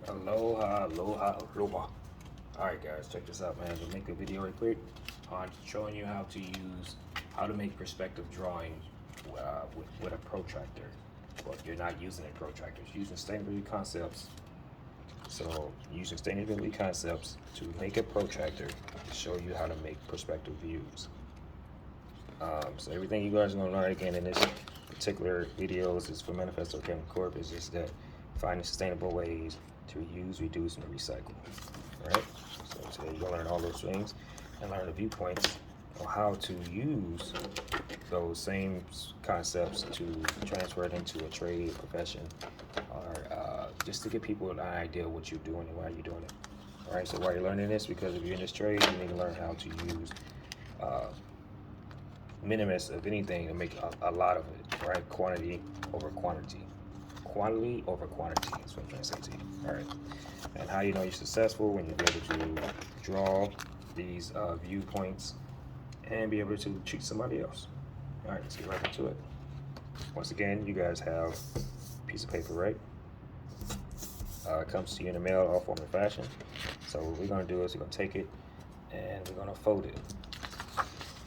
Aloha, aloha, aloha. Alright guys, check this out, man. We'll make a video right quick on showing you how to make perspective drawings with a protractor. But you're not using a protractor, you're using sustainability concepts. So using sustainability concepts to make a protractor to show you how to make perspective views. So everything you guys are going to learn again in this particular videos is for Manifesto Chemical Corp. Is just that finding sustainable ways to reuse, reduce, and recycle. Alright? So today you're going to learn all those things and learn the viewpoints on how to use those same concepts to transfer it into a trade, profession, or just to give people an idea of what you're doing and why you're doing it. Alright, so while you're learning this, because if you're in this trade, you need to learn how to use minimus of anything to make a lot of it, right? Quantity over quantity. Quantity over quantity is what I'm trying to say to you. All right. And how you know you're successful when you're able to draw these viewpoints and be able to treat somebody else. All right, let's get right into it. Once again, you guys have a piece of paper, right? It comes to you in the mail, all form and fashion. So what we're going to do is we're going to take it and we're going to fold it.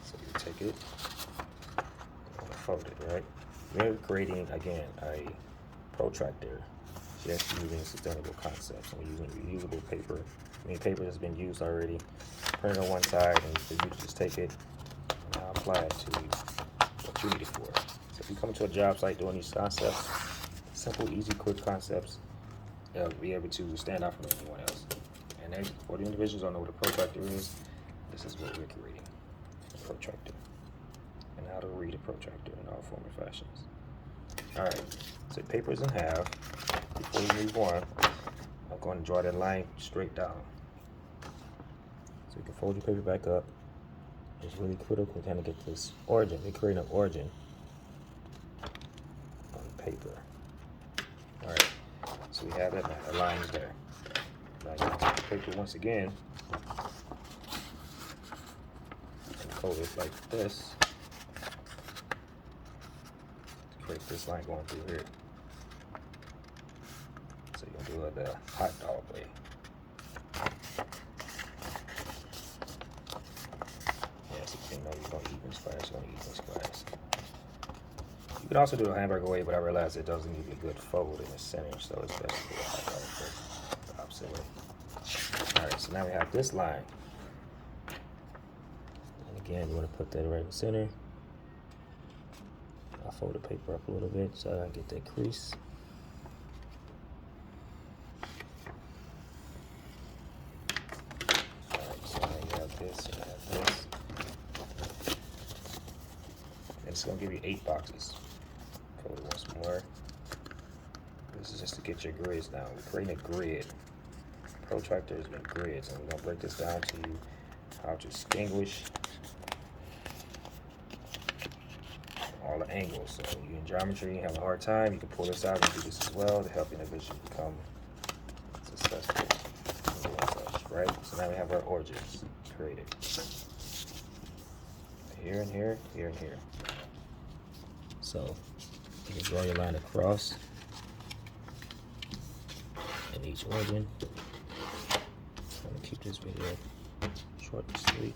So you take it, fold it, right? We're creating, again, a protractor just using sustainable concepts. And we're using reusable paper. I mean, paper has been used already. Print it on one side, and you just take it and now apply it to what you need it for. So if you come to a job site doing these concepts, simple, easy, quick concepts, they'll be able to stand out from anyone else. And then for the individuals who don't know what a protractor is, this is what we're creating, a protractor. And how to read a protractor in all form and fashions. Alright, so paper is in half. Before we move on, I'm going to draw that line straight down. So you can fold your paper back up. It's really critical to kind of get this origin. We're creating an origin on the paper. Alright, so we have that now. The line is there. Now you take the paper once again and fold it like this. Create this line going through here. So you can do it the hot dog way. Yes, you know you're going to even squares, You can also do a hamburger way, but I realize it doesn't give you a good fold in the center, so it's best to do a hot dog way, the opposite way. Alright, so now we have this line. And again, you want to put that right in the center. I'll fold the paper up a little bit so I can get that crease. Alright, so now you have this and I have this. And it's going to give you 8 boxes. Fold it once more. This is just to get your grids down. We're creating a grid. Protractor has been grids, and we're going to break this down to you how to distinguish all the angles. So you in geometry, you have a hard time, you can pull this out and do this as well to help your individual become successful. Right? So now we have our origins created. Here and here, here and here. So you can draw your line across in each origin. I'm gonna keep this video short and sweet.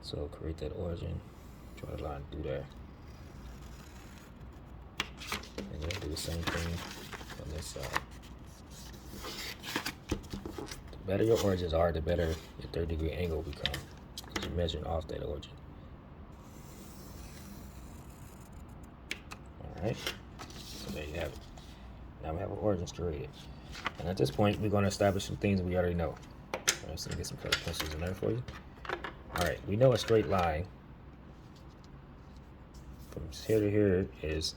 So create that origin. Draw the line through there. And then do the same thing on this side. The better your origins are, the better your 30-degree angle will become. Because you're measuring off that origin. Alright. So there you have it. Now we have our origins created. And at this point, we're going to establish some things that we already know. Alright, so let me get some color pencils in there for you. Alright, we know a straight line from here to here is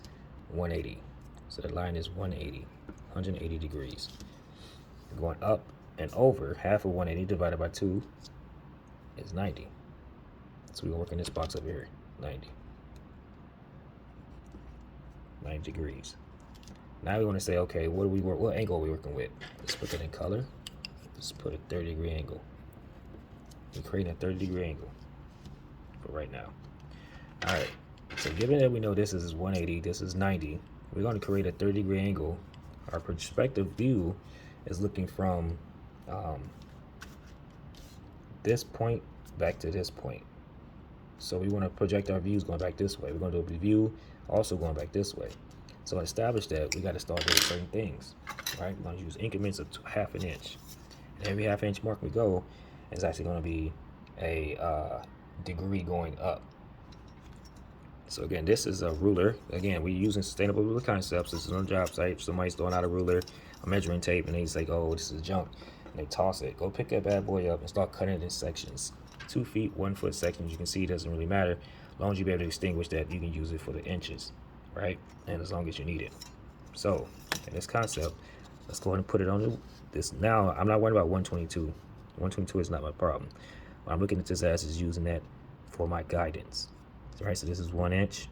180. So the line is 180 degrees. Going up and over, half of 180 divided by 2 is 90. So we're working this box over here, 90 degrees. Now we want to say, okay, what angle are we working with? Let's put that in color. Let's put a 30-degree angle. We're creating a 30-degree angle for right now. All right. So given that we know this is 180, this is 90, we're going to create a 30-degree angle Our perspective view is looking from this point back to this point. So we want to project our views going back this way. We're going to do a view also going back this way. So to establish that, we got to start doing certain things, right? We're going to use increments of ½ an inch. And every ½ inch mark we go is actually going to be a degree going up. So again, this is a ruler. Again, we're using sustainable ruler concepts. This is on a job site. Somebody's throwing out a ruler, a measuring tape, and they say, oh, this is junk. And they toss it. Go pick that bad boy up and start cutting it in sections. 2 feet, 1 foot sections. You can see it doesn't really matter. As long as you be able to distinguish that, you can use it for the inches, right? And as long as you need it. So in this concept, let's go ahead and put it on this. Now, I'm not worried about 122. 122 is not my problem. What I'm looking at this as is using that for my guidance. All right, so this is 1 inch,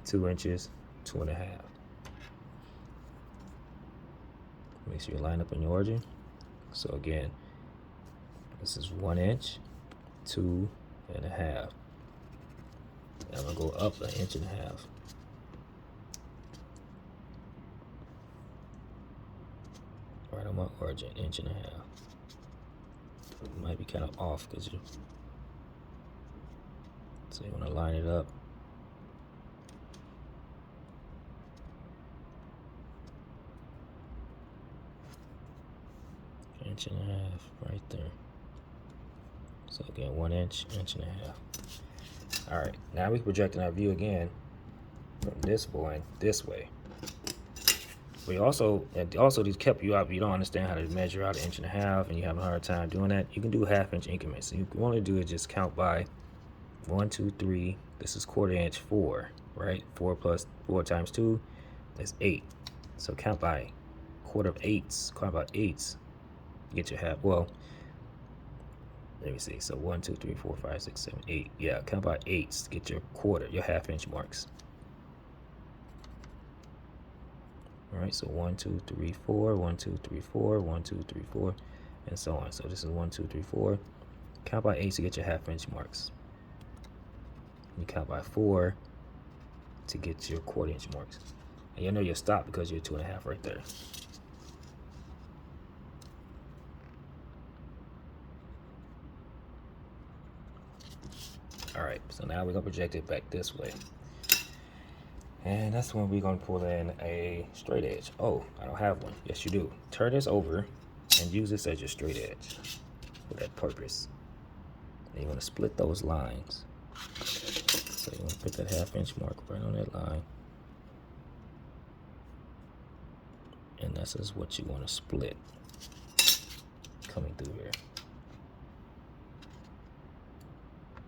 2 inches, 2.5. Make sure you line up on your origin. So again, this is 1 inch, 2.5. And I'm gonna go up 1.5 inches. Right on my origin, 1.5 inches. It might be kind of off because you. So you want to line it up. Inch and a half right there. So again, 1 inch, 1.5 inches. All right, now we're projecting our view again from this point this way. We also these kept you out. If you don't understand how to measure out 1.5 inches and you have a hard time doing that, you can do ½ inch increments. So you want to do is just count by 1, 2, 3. This is 1/4 inch, 4, right? 4 plus 4 times 2 is 8. So count by quarter of eighths. Count by eighths. Get your half. Well, let me see. So 1, 2, 3, 4, 5, 6, 7, 8. Yeah, count by eighths to get your quarter, your ½ inch marks. All right. So 1, 2, 3, 4. 1, 2, 3, 4. 1, 2, 3, 4, and so on. So this is 1, 2, 3, 4. Count by eighths to get your ½ inch marks. You count by 4 to get your 1/4 inch marks. And you'll know you'll stop because you're 2.5 right there. All right, so now we're gonna project it back this way. And that's when we're gonna pull in a straight edge. Oh, I don't have one. Yes, you do. Turn this over and use this as your straight edge for that purpose. And you're gonna split those lines. So you want to put that ½ inch mark right on that line. And this is what you want to split coming through here.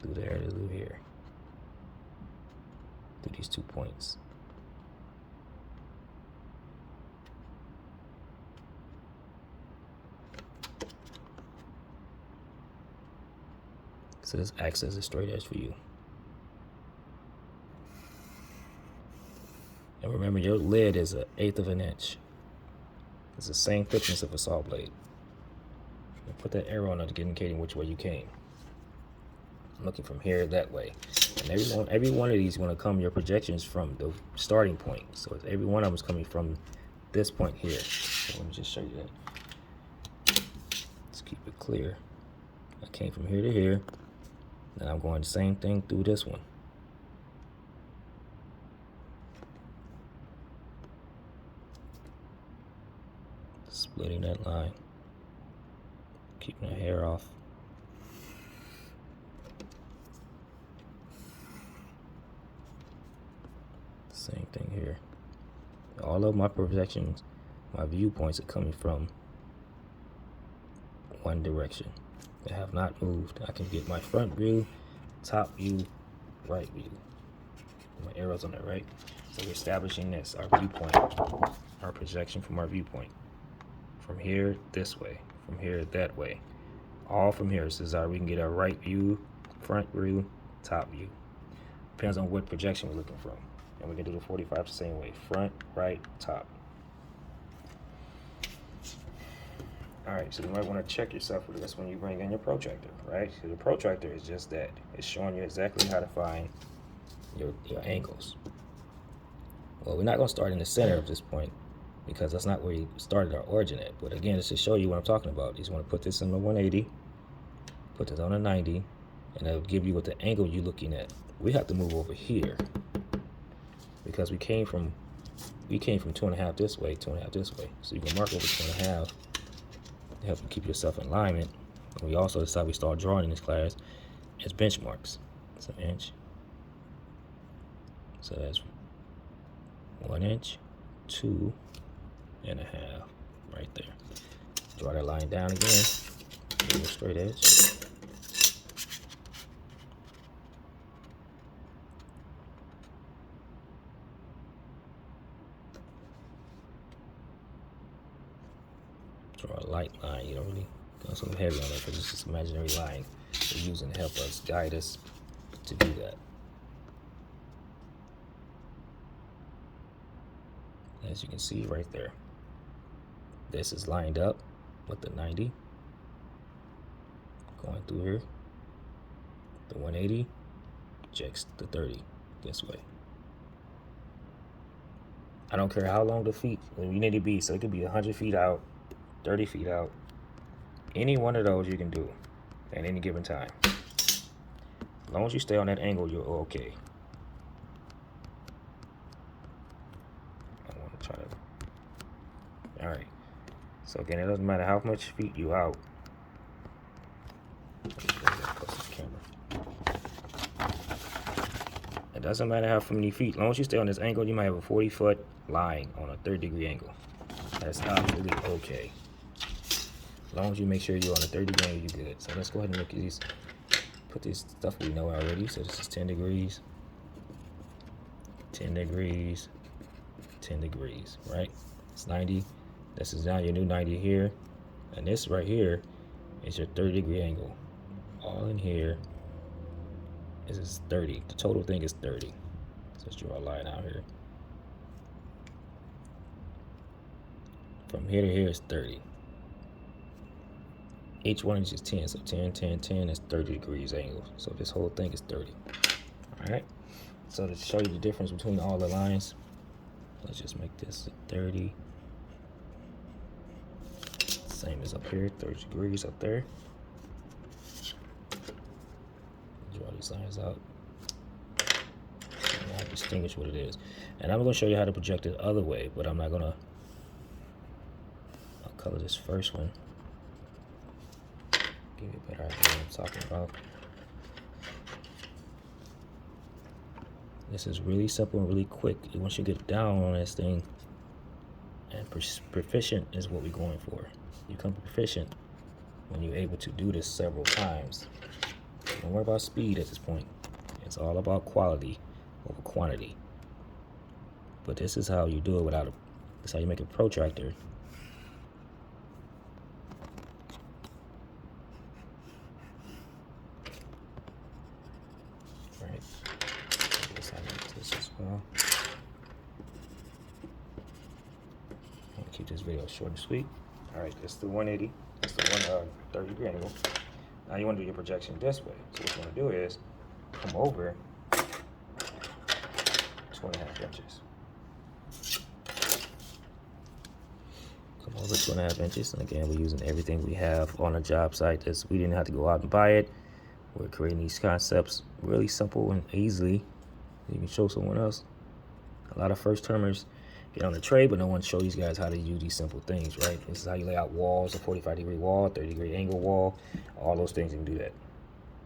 Through there to through here. Through these 2 points. So this acts as a straight edge for you. And remember, your lid is 1/8 of an inch. It's the same thickness of a saw blade. And put that arrow on it indicating which way you came. I'm looking from here that way. And every one of these is going to come your projections from the starting point. So every one of them is coming from this point here. So let me just show you that. Let's keep it clear. I came from here to here. Then I'm going the same thing through this one. Splitting that line, keeping the hair off. Same thing here. All of my projections, my viewpoints are coming from one direction. They have not moved. I can get my front view, top view, right view. My arrows on that, right? So we're establishing this, our viewpoint, our projection from our viewpoint. From here this way, from here that way, all from here. This is how we can get our right view, front view, top view. Depends on what projection we're looking from. And we can do the 45 the same way, front, right, top. All right, so you might want to check yourself with this when you bring in your protractor, right? So the protractor is just that. It's showing you exactly how to find your angles. Well, we're not going to start in the center of this point. because that's not where we started our origin at. But again, it's to show you what I'm talking about. You just want to put this in the 180, put this on a 90, and it'll give you what the angle you're looking at. We have to move over here because we came from 2.5 this way, 2.5 this way. So you can mark over 2.5 to help you keep yourself in alignment. And we also, that's how we start drawing in this class, as benchmarks. It's an inch. So that's 1 inch, 2.5 right there. Draw that line down again. Give it a straight edge. Draw a light line. You don't really go so heavy on it because it's just imaginary line we're using to help us guide us to do that. As you can see right there, this is lined up with the 90 going through here. The 180 projects the 30 this way. I don't care how long the feet you need to be, so it could be 100 feet out, 30 feet out. Any one of those you can do at any given time. As long as you stay on that angle, you're okay. I want to try to. All right. So again, it doesn't matter how much feet you out. It doesn't matter how many feet. As long as you stay on this angle, you might have a 40-foot line on a 30-degree angle. That's absolutely okay. As long as you make sure you're on a 30-degree angle, you're good. So let's go ahead and look at these. Put this stuff we know already. So this is 10 degrees, 10 degrees, 10 degrees, right? It's 90. This is now your new 90 here. And this right here is your 30-degree angle. All in here is 30. The total thing is 30. So let's draw a line out here. From here to here is 30. Each one is just 10. So 10, 10, 10 is 30 degrees angle. So this whole thing is 30. All right. So to show you the difference between all the lines, let's just make this 30. Same as up here, 30 degrees up there. Draw these lines out. And I'll distinguish what it is. And I'm going to show you how to project it the other way, but I'm not going to. I'll color this first one. Give you a better idea what I'm talking about. This is really simple and really quick. Once you get down on this thing, and proficient is what we're going for. You become proficient when you're able to do this several times. Don't worry about speed at this point. It's all about quality over quantity. But this is how you do it without this is how you make a protractor. Right. This I make this as well. I'm gonna keep this video short and sweet. All right, this is the 180. That's the 30-degree angle. Now you want to do your projection this way. So what you want to do is come over 2.5 inches. Come over 2.5 inches. And again, we're using everything we have on a job site. We didn't have to go out and buy it. We're creating these concepts really simple and easily. You can show someone else. A lot of first-termers get on the trade, but no one shows these guys how to use these simple things, right? This is how you lay out walls, a 45-degree wall, 30-degree angle wall, all those things, you can do that.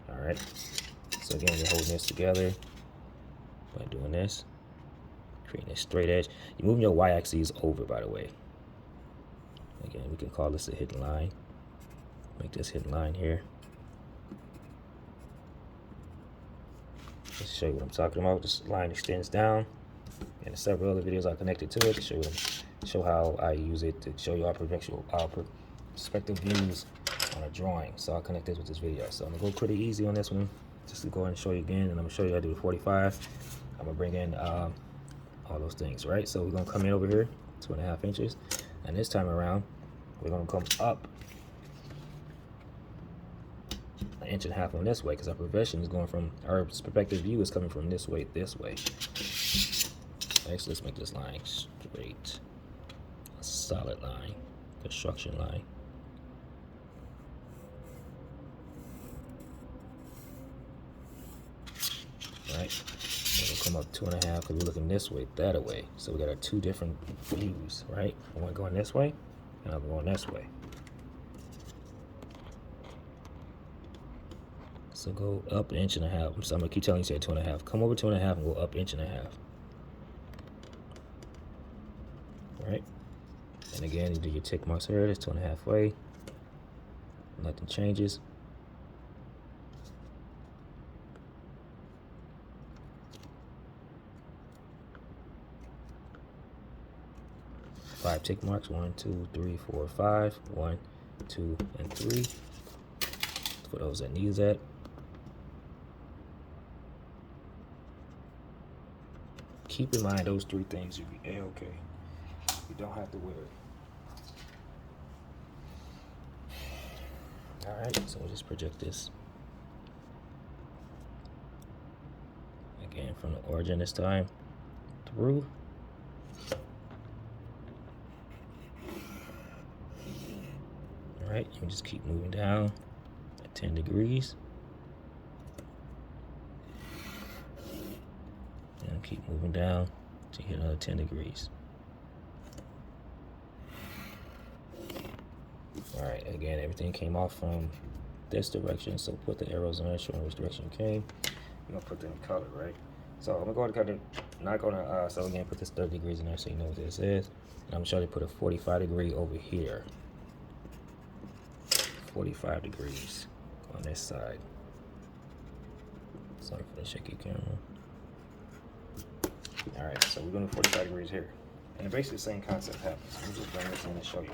All right. So again, we're holding this together by doing this, creating a straight edge. You're moving your y-axis over, by the way. Again, we can call this a hidden line. Make this hidden line here. Let's show you what I'm talking about. This line extends down. And several other videos are connected to it to show how I use it to show you our perspective views on a drawing. So I'll connect this with this video. So I'm gonna go pretty easy on this one, just to go ahead and show you again. And I'm gonna show you how to do the 45. I'm gonna bring in all those things, right? So we're gonna come in over here, 2.5 inches, and this time around we're gonna come up 1.5 inches on this way, because our profession is going from our perspective view is coming from this way, this way. So let's make this line straight solid line, construction line. Right, so we'll come up 2.5 because we're looking this way, that away. So we got our two different views, right? One going this way, and I'm going this way. So go up 1.5 inches. So I'm gonna keep telling you, say 2.5. Come over 2.5 and go up 1.5 inches. Right? And again, you do your tick marks here. That's 2.5 way. Nothing changes. Five tick marks. 1, 2, 3, 4, 5. 1, 2, and 3. For those that need that. Keep in mind those three things. You'll be A-okay. You don't have to worry. Alright, so we'll just project this. Again, from the origin this time, through. Alright, you can just keep moving down at 10 degrees. And keep moving down to hit another 10 degrees. Alright, again, everything came off from this direction, so put the arrows on it showing which direction you came. You're gonna put them in color, right? So I'm gonna go ahead and cut it. Not gonna so again, put this 30 degrees in there so you know what this is. And I'm sure they put a 45 degree over here. 45 degrees on this side. Sorry for the shaky camera. Alright, so we're doing 45 degrees here. And basically the same concept happens. Let me just bring this in and show you.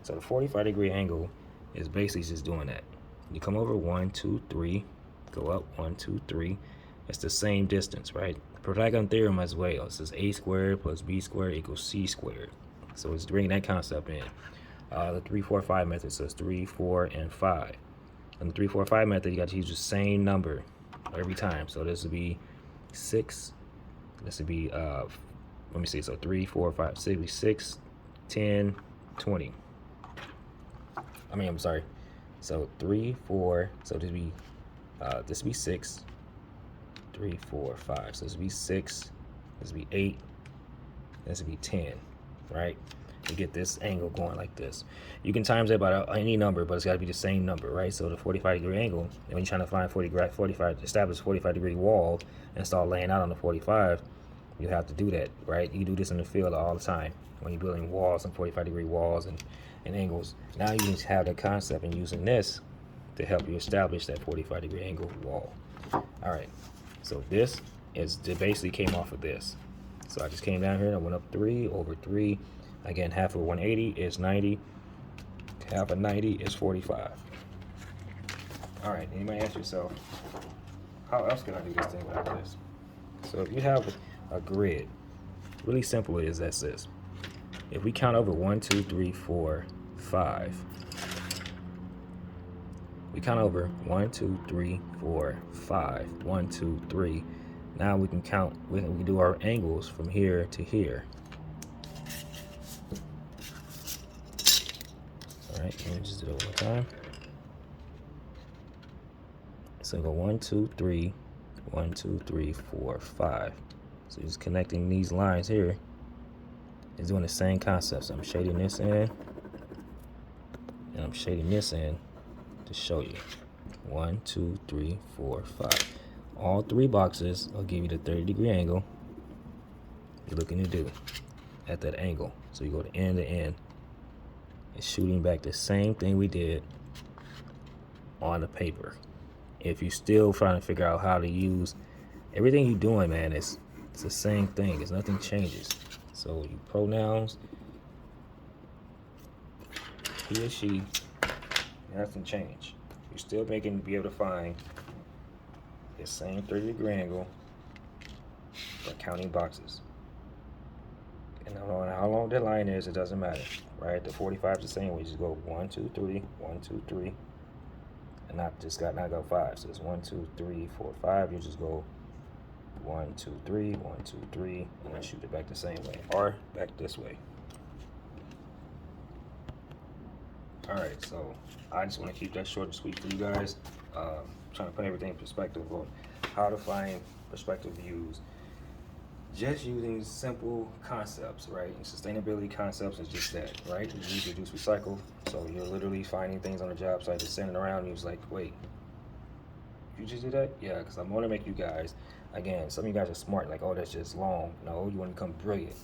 So the 45 degree angle is basically just doing that. You come over 1, 2, 3, go up 1, 2, 3. It's the same distance, right? Protractor theorem as well. It says a squared plus b squared equals c squared. So it's bringing that concept in. The 3, 4, 5 method says 3, 4, and 5. In the 3, 4, 5 method, you got to use the same number every time. So this would be 6. This would be let me see. So 3, 4, 5, 6, 6, 10, 20. I'm sorry. So 3, 4. So this would be 6. 3, 4, 5. So this would be 6. This would be 8. This would be 10. Right? You get this angle going like this. You can times it by any number, but it's got to be the same number, right? So the 45 degree angle, and when you're trying to find 45, establish a 45 degree wall and start laying out on the 45, you have to do that, right? You do this in the field all the time when you're building walls and 45 degree walls and angles. Now you just have that concept and using this to help you establish that 45 degree angle wall. All right, so this basically came off of this. So I just came down here and I went up 3 over 3. Again, half of 180 is 90. Half of 90 is 45. All right, you might ask yourself, how else can I do this thing like this? So if you have a grid, really simple is that's this. If we count over 1, 2, 3, 4, 5. We count over 1, 2, 3, 4, 5. 1, 2, 3. Now we can count, we can do our angles from here to here. Alright, let me just do it one more time. So go 1, 2, 3, 1, 2, 3, 4, 5. So just connecting these lines here is doing the same concept. So I'm shading this in, and I'm shading this in to show you. 1, 2, 3, 4, 5. All three boxes will give you the 30 degree angle you're looking to do at that angle. So you go to end to end. It's shooting back the same thing we did on the paper. If you're still trying to figure out how to use everything you're doing, man, it's the same thing. It's nothing changes. So you pronouns, he or she, nothing change. You're still be able to find the same 30 degree angle by counting boxes. And how long that line is, it doesn't matter, right? The 45 is the same. We just go 1, 2, 3, 1, 2, 3, and not go 5. So it's 1, 2, 3, 4, 5. You just go 1, 2, 3, 1, 2, 3, and then shoot it back the same way, or back this way. All right, so I just want to keep that short and sweet for you guys. Trying to put everything in perspective on how to find perspective views, just using simple concepts, right? And sustainability concepts is just that, right? You use reduce, recycle. So you're literally finding things on the job site, just sending around, and you're just like, wait, you just did that? Yeah, because I want to make you guys, again, some of you guys are smart, like, oh, that's just long. No, you want to become brilliant.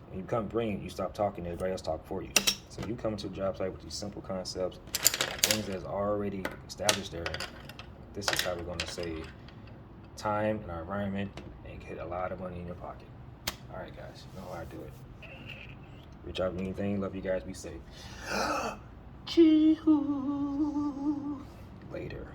When you become brilliant, you stop talking, everybody else talk for you. So you come to a job site with these simple concepts, things that's already established there. This is how we're going to save time in our environment and get a lot of money in your pocket. All right, guys, you know how I do it. Reach out with anything. Love you guys. Be safe. Later.